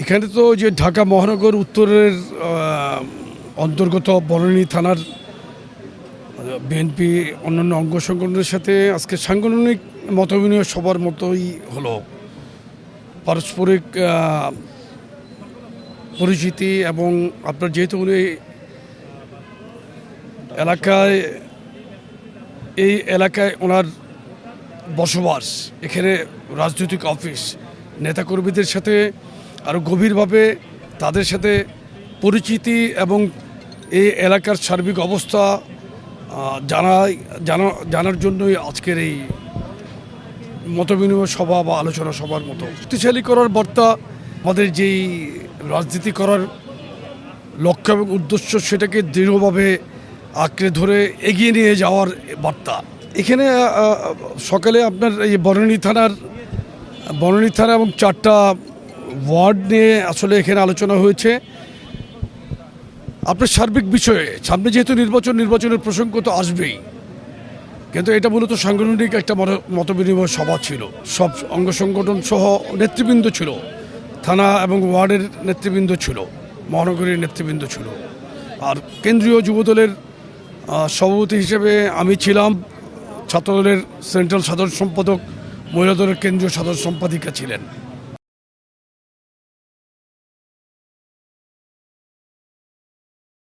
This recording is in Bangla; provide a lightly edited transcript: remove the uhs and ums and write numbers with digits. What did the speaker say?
এখানে তো যে ঢাকা মহানগর উত্তরের অন্তর্গত বনানী থানার বিএনপি অন্যান্য অঙ্গ সংগঠনের সাথে আজকে সাংগঠনিক মতবিনিময় সবার মতোই হলো। পারস্পরিক পরিচিতি এবং আপনার যেহেতু উনি এই এলাকায় ওনার বসবাস, এখানে রাজনৈতিক অফিস, নেতাকর্মীদের সাথে আরও গভীরভাবে তাদের সাথে পরিচিতি এবং এই এলাকার সার্বিক অবস্থা জানার জন্যই আজকের এই মতবিনিময় সভা বা আলোচনা সভার মতো শক্তিশালী করার বার্তা। আমাদের যেই রাজনীতি করার লক্ষ্য এবং উদ্দেশ্য সেটাকে দৃঢ়ভাবে আঁকড়ে ধরে এগিয়ে নিয়ে যাওয়ার বার্তা। এখানে সকালে আপনার এই বনানী থানা এবং 4টা ওয়ার্ড নিয়ে আসলে এখানে আলোচনা হয়েছে। আপনার সার্বিক বিষয়ে সামনে যেহেতু নির্বাচনের প্রসঙ্গ তো আসবেই, কিন্তু এটা মূলত সাংগঠনিক একটা মতবিনিময় সভা ছিল। সব অঙ্গ সংগঠন সহ নেতৃবৃন্দ ছিল, থানা এবং ওয়ার্ডের নেতৃবৃন্দ ছিল, মহানগরীর নেতৃবৃন্দ ছিল। আর কেন্দ্রীয় যুবদলের সভাপতি হিসেবে আমি ছিলাম, ছাত্রদলের সেন্ট্রাল সাধারণ সম্পাদক, মহিলা দলের কেন্দ্রীয় সাধারণ সম্পাদিকা ছিলেন।